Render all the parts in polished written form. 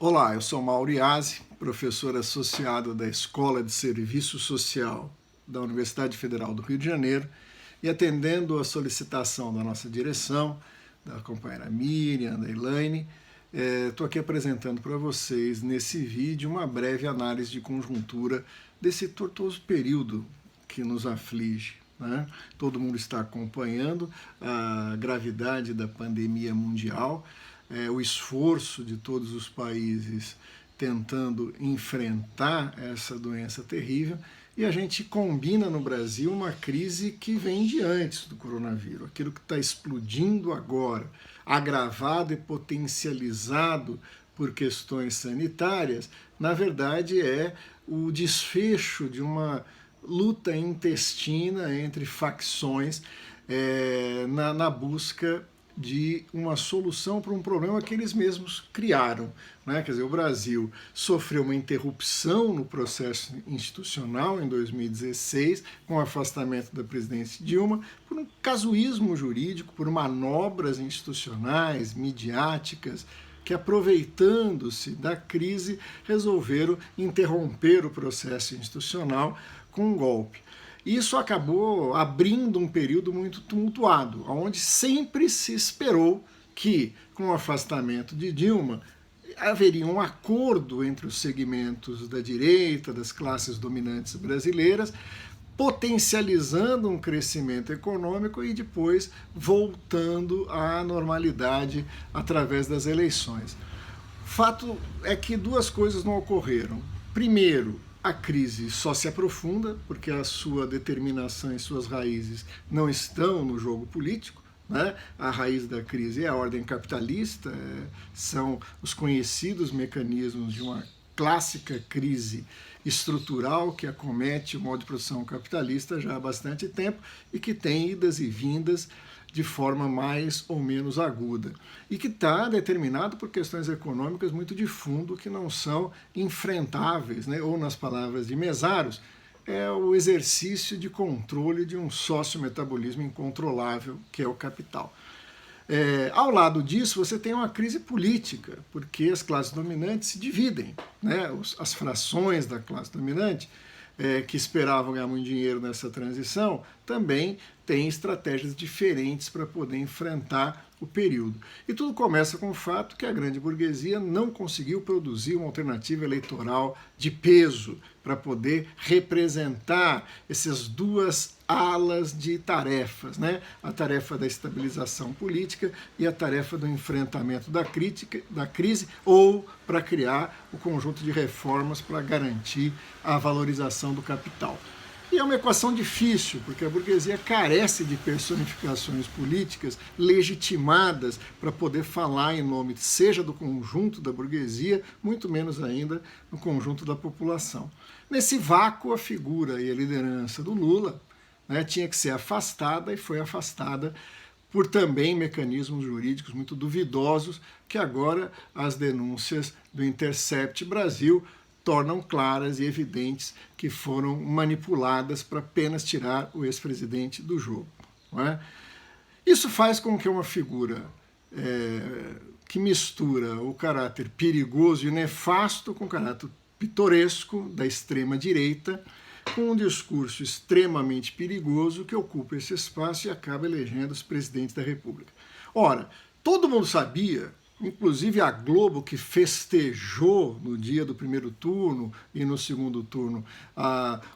Olá, eu sou Mauro Iazzi, professor associado da Escola de Serviço Social da Universidade Federal do Rio de Janeiro, e atendendo a solicitação da nossa direção, da companheira Miriam, da Elaine, estou aqui apresentando para vocês, nesse vídeo, uma breve análise de conjuntura desse tortuoso período que nos aflige. Né? Todo mundo está acompanhando a gravidade da pandemia mundial, o esforço de todos os países tentando enfrentar essa doença terrível, e a gente combina no Brasil uma crise que vem de antes do coronavírus, aquilo que está explodindo agora, agravado e potencializado por questões sanitárias, na verdade é o desfecho de uma luta intestina entre facções na busca de uma solução para um problema que eles mesmos criaram. Né? Quer dizer, o Brasil sofreu uma interrupção no processo institucional em 2016, com o afastamento da presidente Dilma, por um casuísmo jurídico, por manobras institucionais, midiáticas, que, aproveitando-se da crise, resolveram interromper o processo institucional com um golpe. Isso acabou abrindo um período muito tumultuado, onde sempre se esperou que, com o afastamento de Dilma, haveria um acordo entre os segmentos da direita, das classes dominantes brasileiras, potencializando um crescimento econômico e depois voltando à normalidade através das eleições. O fato é que duas coisas não ocorreram. Primeiro, a crise só se aprofunda, porque a sua determinação e suas raízes não estão no jogo político. Né? A raiz da crise é a ordem capitalista, são os conhecidos mecanismos de uma clássica crise estrutural que acomete o modo de produção capitalista já há bastante tempo e que tem idas e vindas de forma mais ou menos aguda, e que está determinado por questões econômicas muito de fundo que não são enfrentáveis, né? Ou, nas palavras de Mesaros, é o exercício de controle de um sócio-metabolismo incontrolável, que é o capital. Ao lado disso, você tem uma crise política, porque as classes dominantes se dividem, né? As frações da classe dominante, que esperavam ganhar muito dinheiro nessa transição, também têm estratégias diferentes para poder enfrentar o período. E tudo começa com o fato que a grande burguesia não conseguiu produzir uma alternativa eleitoral de peso para poder representar essas duas alas de tarefas, né? A tarefa da estabilização política e a tarefa do enfrentamento da crise, ou para criar o conjunto de reformas para garantir a valorização do capital. E é uma equação difícil, porque a burguesia carece de personificações políticas legitimadas para poder falar em nome, seja do conjunto da burguesia, muito menos ainda no conjunto da população. Nesse vácuo, a figura e a liderança do Lula, né, tinha que ser afastada, e foi afastada por também mecanismos jurídicos muito duvidosos, que agora as denúncias do Intercept Brasil tornam claras e evidentes que foram manipuladas para apenas tirar o ex-presidente do jogo. Não é? Isso faz com que uma figura que mistura o caráter perigoso e nefasto com o caráter pitoresco da extrema-direita, com um discurso extremamente perigoso, que ocupa esse espaço e acaba elegendo os presidentes da República. Ora, todo mundo sabia, inclusive a Globo, que festejou no dia do primeiro turno e no segundo turno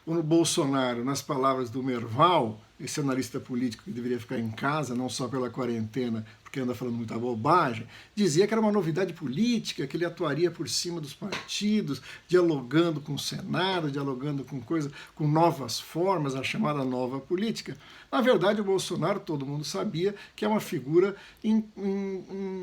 o Bolsonaro, nas palavras do Merval, esse analista político que deveria ficar em casa, não só pela quarentena, porque anda falando muita bobagem, dizia que era uma novidade política, que ele atuaria por cima dos partidos, dialogando com o Senado, dialogando com novas formas, a chamada nova política. Na verdade, o Bolsonaro, todo mundo sabia, que é uma figura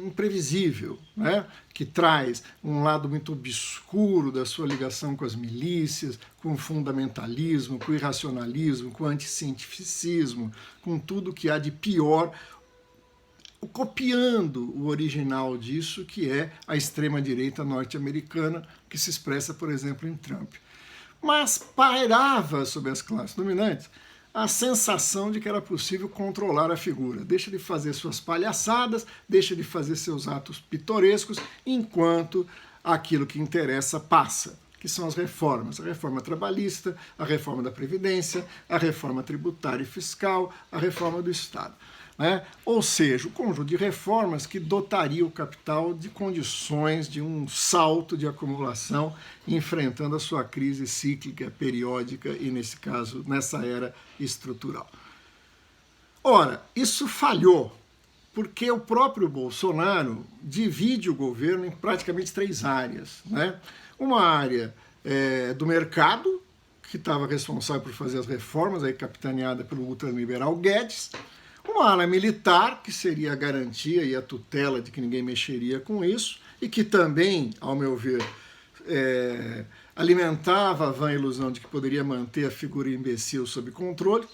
imprevisível, né? Que traz um lado muito obscuro da sua ligação com as milícias, com o fundamentalismo, com o irracionalismo, com o anticientificismo, com tudo que há de pior, copiando o original disso, que é a extrema-direita norte-americana, que se expressa, por exemplo, em Trump. Mas pairava sobre as classes dominantes a sensação de que era possível controlar a figura. Deixa de fazer suas palhaçadas, deixa de fazer seus atos pitorescos, enquanto aquilo que interessa passa, que são as reformas. A reforma trabalhista, a reforma da Previdência, a reforma tributária e fiscal, a reforma do Estado. Né? Ou seja, o conjunto de reformas que dotaria o capital de condições de um salto de acumulação, enfrentando a sua crise cíclica, periódica e, nesse caso, nessa era estrutural. Ora, isso falhou, porque o próprio Bolsonaro divide o governo em praticamente 3 áreas. Né? Uma área do mercado, que estava responsável por fazer as reformas, aí capitaneada pelo ultraliberal Guedes. Uma ala militar, que seria a garantia e a tutela de que ninguém mexeria com isso, e que também, ao meu ver, alimentava a vã ilusão de que poderia manter a figura imbecil sob controle.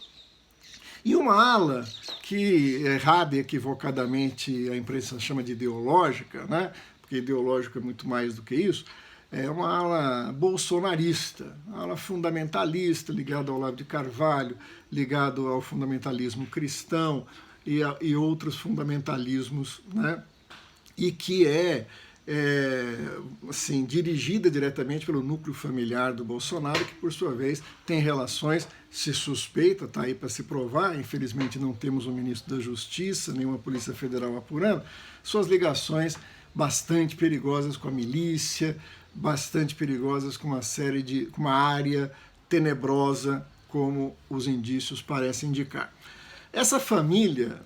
E uma ala que, errada e equivocadamente, a imprensa chama de ideológica, né? Porque ideológico é muito mais do que isso, é uma ala bolsonarista, uma ala fundamentalista, ligada ao Olavo de Carvalho, ligado ao fundamentalismo cristão e outros fundamentalismos, né? E que assim, dirigida diretamente pelo núcleo familiar do Bolsonaro, que por sua vez tem relações, se suspeita, está aí para se provar, infelizmente não temos um ministro da Justiça, nem uma Polícia Federal apurando, suas ligações bastante perigosas com a milícia, bastante perigosas com uma área tenebrosa, como os indícios parecem indicar. Essa família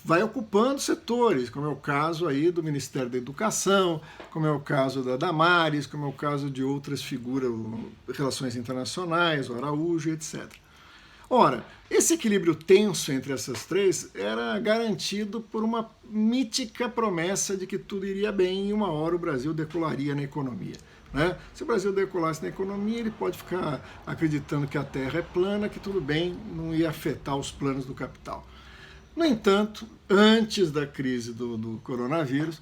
vai ocupando setores, como é o caso aí do Ministério da Educação, como é o caso da Damares, como é o caso de outras figuras, relações internacionais, o Araújo, etc. Ora, esse equilíbrio tenso entre essas 3 era garantido por uma mítica promessa de que tudo iria bem e uma hora o Brasil decolaria na economia. Né? Se o Brasil decolasse na economia, ele pode ficar acreditando que a Terra é plana, que tudo bem, não ia afetar os planos do capital. No entanto, antes da crise do coronavírus,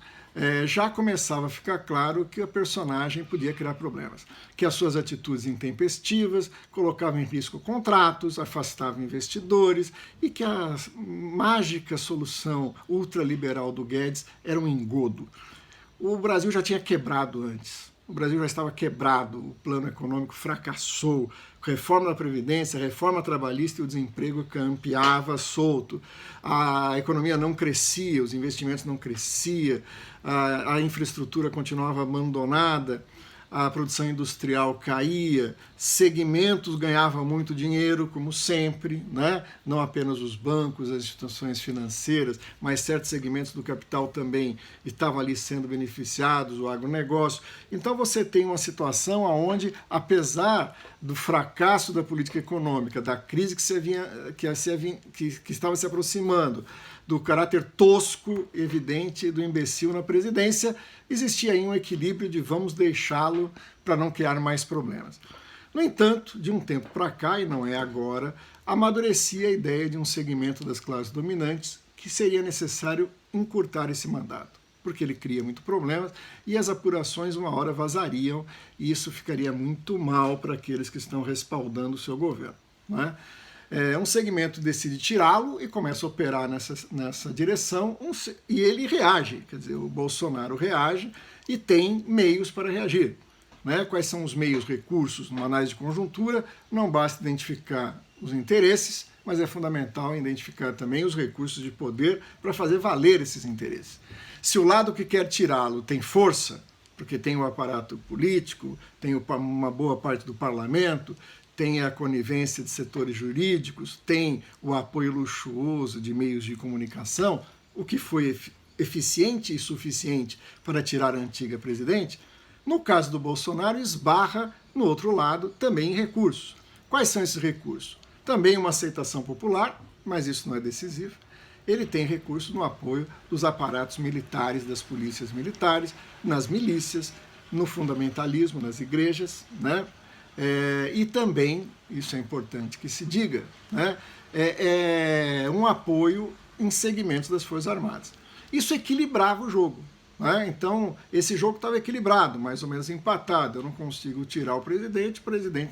já começava a ficar claro que a personagem podia criar problemas, que as suas atitudes intempestivas colocavam em risco contratos, afastavam investidores e que a mágica solução ultraliberal do Guedes era um engodo. O Brasil já tinha quebrado antes. O Brasil já estava quebrado, o plano econômico fracassou, reforma da Previdência, reforma trabalhista e o desemprego campeava solto. A economia não crescia, os investimentos não cresciam, a infraestrutura continuava abandonada, a produção industrial caía, segmentos ganhavam muito dinheiro, como sempre, né? Não apenas os bancos, as instituições financeiras, mas certos segmentos do capital também estavam ali sendo beneficiados, o agronegócio. Então você tem uma situação onde, apesar do fracasso da política econômica, da crise que estava se aproximando, do caráter tosco, evidente, do imbecil na presidência, existia aí um equilíbrio de vamos deixá-lo para não criar mais problemas. No entanto, de um tempo para cá, e não é agora, amadurecia a ideia de um segmento das classes dominantes que seria necessário encurtar esse mandato, porque ele cria muito problemas e as apurações uma hora vazariam e isso ficaria muito mal para aqueles que estão respaldando o seu governo. Não é? Um segmento decide tirá-lo e começa a operar nessa direção e ele reage, quer dizer, o Bolsonaro reage e tem meios para reagir. Né? Quais são os meios, recursos? Numa análise de conjuntura, não basta identificar os interesses, mas é fundamental identificar também os recursos de poder para fazer valer esses interesses. Se o lado que quer tirá-lo tem força, porque tem o aparato político, tem uma boa parte do parlamento, tem a conivência de setores jurídicos, tem o apoio luxuoso de meios de comunicação, o que foi eficiente e suficiente para tirar a antiga presidente, no caso do Bolsonaro, esbarra no outro lado também em recursos. Quais são esses recursos? Também uma aceitação popular, mas isso não é decisivo. Ele tem recursos no apoio dos aparatos militares, das polícias militares, nas milícias, no fundamentalismo, nas igrejas, né? E também, isso é importante que se diga, né? Um apoio em segmentos das Forças Armadas. Isso equilibrava o jogo. Né? Então, esse jogo estava equilibrado, mais ou menos empatado. Eu não consigo tirar o presidente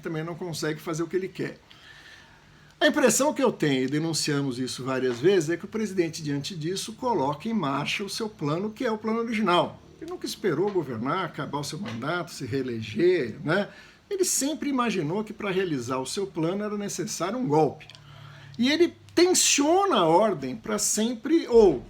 também não consegue fazer o que ele quer. A impressão que eu tenho, e denunciamos isso várias vezes, é que o presidente, diante disso, coloca em marcha o seu plano, que é o plano original, Ele nunca esperou governar, acabar o seu mandato, se reeleger, né? Ele sempre imaginou que para realizar o seu plano era necessário um golpe. E ele tensiona a ordem para sempre, ou,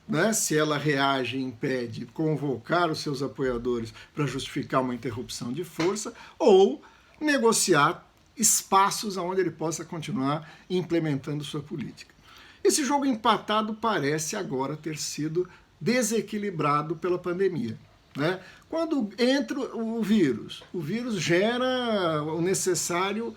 né, se ela reage e impede, convocar os seus apoiadores para justificar uma interrupção de força, ou negociar espaços onde ele possa continuar implementando sua política. Esse jogo empatado parece agora ter sido desequilibrado pela pandemia, né? Quando entra o vírus gera o necessário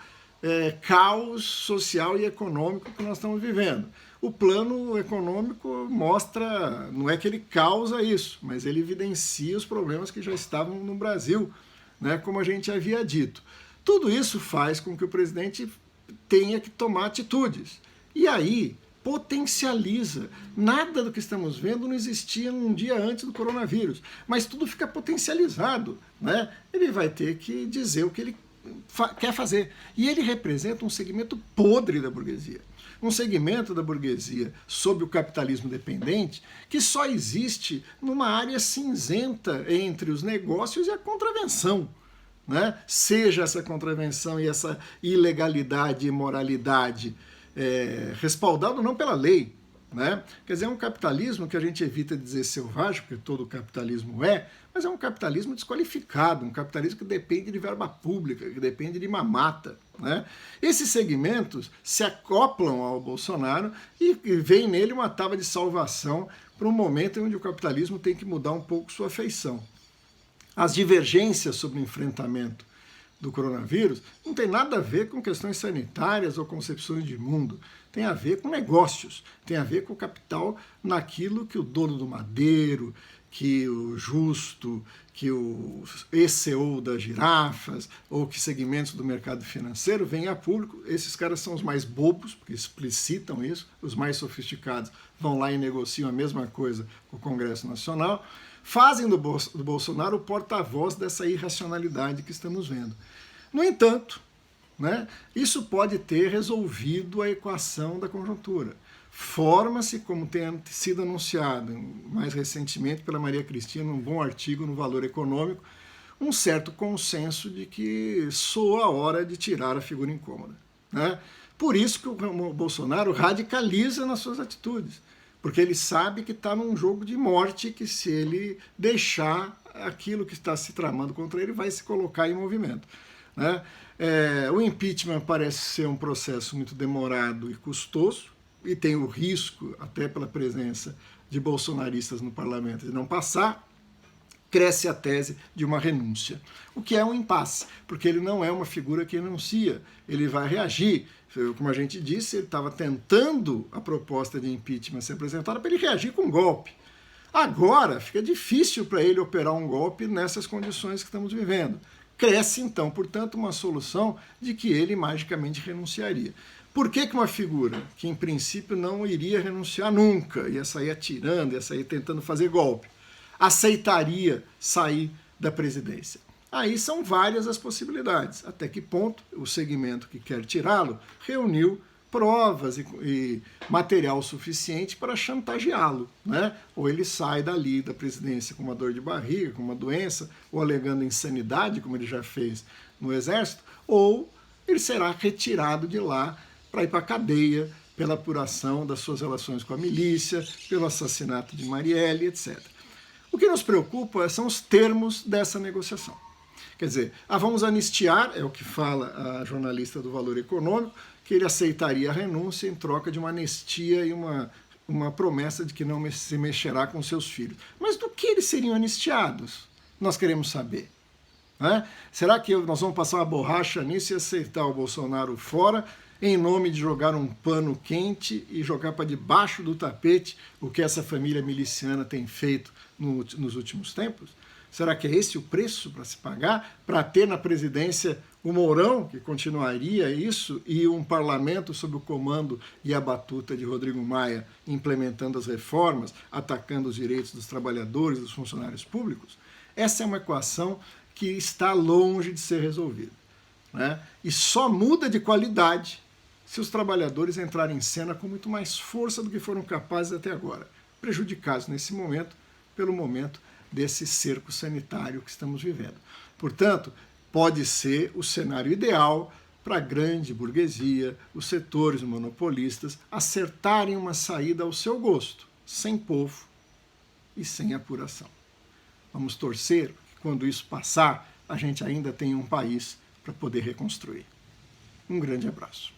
caos social e econômico que nós estamos vivendo. O plano econômico mostra, não é que ele causa isso, mas ele evidencia os problemas que já estavam no Brasil, né, como a gente havia dito. Tudo isso faz com que o presidente tenha que tomar atitudes. E aí potencializa. Nada do que estamos vendo não existia um dia antes do coronavírus, mas tudo fica potencializado, né? Ele vai ter que dizer o que ele quer fazer. E ele representa um segmento podre da burguesia. Um segmento da burguesia sob o capitalismo dependente que só existe numa área cinzenta entre os negócios e a contravenção, né? Seja essa contravenção e essa ilegalidade e imoralidade respaldado não pela lei, né? Quer dizer, é um capitalismo que a gente evita dizer selvagem, porque todo capitalismo mas é um capitalismo desqualificado, um capitalismo que depende de verba pública, que depende de mamata, né? Esses segmentos se acoplam ao Bolsonaro e vem nele uma tábua de salvação para um momento onde o capitalismo tem que mudar um pouco sua feição. As divergências sobre o enfrentamento do coronavírus não tem nada a ver com questões sanitárias ou concepções de mundo. Tem a ver com negócios, tem a ver com o capital naquilo que o dono do Madeiro, que o Justo, que o ex-CEO das girafas, ou que segmentos do mercado financeiro vêm a público. Esses caras são os mais bobos, porque explicitam isso, os mais sofisticados vão lá e negociam a mesma coisa com o Congresso Nacional, fazem do Bolsonaro o porta-voz dessa irracionalidade que estamos vendo. No entanto, né, isso pode ter resolvido a equação da conjuntura. Forma-se, como tem sido anunciado mais recentemente pela Maria Cristina, um bom artigo no Valor Econômico, um certo consenso de que soa a hora de tirar a figura incômoda, né? Por isso que o Bolsonaro radicaliza nas suas atitudes, porque ele sabe que está num jogo de morte, que se ele deixar aquilo que está se tramando contra ele, vai se colocar em movimento, né? O impeachment parece ser um processo muito demorado e custoso, e tem o risco, até pela presença de bolsonaristas no parlamento, de não passar. Cresce a tese de uma renúncia, o que é um impasse, porque ele não é uma figura que renuncia, ele vai reagir. Como a gente disse, ele estava tentando a proposta de impeachment ser apresentada para ele reagir com um golpe. Agora fica difícil para ele operar um golpe nessas condições que estamos vivendo. Cresce então, portanto, uma solução de que ele magicamente renunciaria. Por que uma figura que em princípio não iria renunciar nunca, ia sair atirando, ia sair tentando fazer golpe, aceitaria sair da presidência? Aí são várias as possibilidades. Até que ponto o segmento que quer tirá-lo reuniu provas e material suficiente para chantageá-lo, né? Ou ele sai dali da presidência com uma dor de barriga, com uma doença, ou alegando insanidade, como ele já fez no Exército, ou ele será retirado de lá para ir para a cadeia pela apuração das suas relações com a milícia, pelo assassinato de Marielle, etc. O que nos preocupa são os termos dessa negociação. Quer dizer, vamos anistiar, é o que fala a jornalista do Valor Econômico, que ele aceitaria a renúncia em troca de uma anistia e uma promessa de que não se mexerá com seus filhos. Mas do que eles seriam anistiados? Nós queremos saber, né? Será que nós vamos passar uma borracha nisso e aceitar o Bolsonaro fora, em nome de jogar um pano quente e jogar para debaixo do tapete o que essa família miliciana tem feito nos últimos tempos? Será que é esse o preço para se pagar? Para ter na presidência o Mourão, que continuaria isso, e um parlamento sob o comando e a batuta de Rodrigo Maia implementando as reformas, atacando os direitos dos trabalhadores, dos funcionários públicos? Essa é uma equação que está longe de ser resolvida, né? E só muda de qualidade se os trabalhadores entrarem em cena com muito mais força do que foram capazes até agora, prejudicados nesse momento pelo momento desse cerco sanitário que estamos vivendo. Portanto, pode ser o cenário ideal para a grande burguesia, os setores monopolistas, acertarem uma saída ao seu gosto, sem povo e sem apuração. Vamos torcer que, quando isso passar, a gente ainda tenha um país para poder reconstruir. Um grande abraço.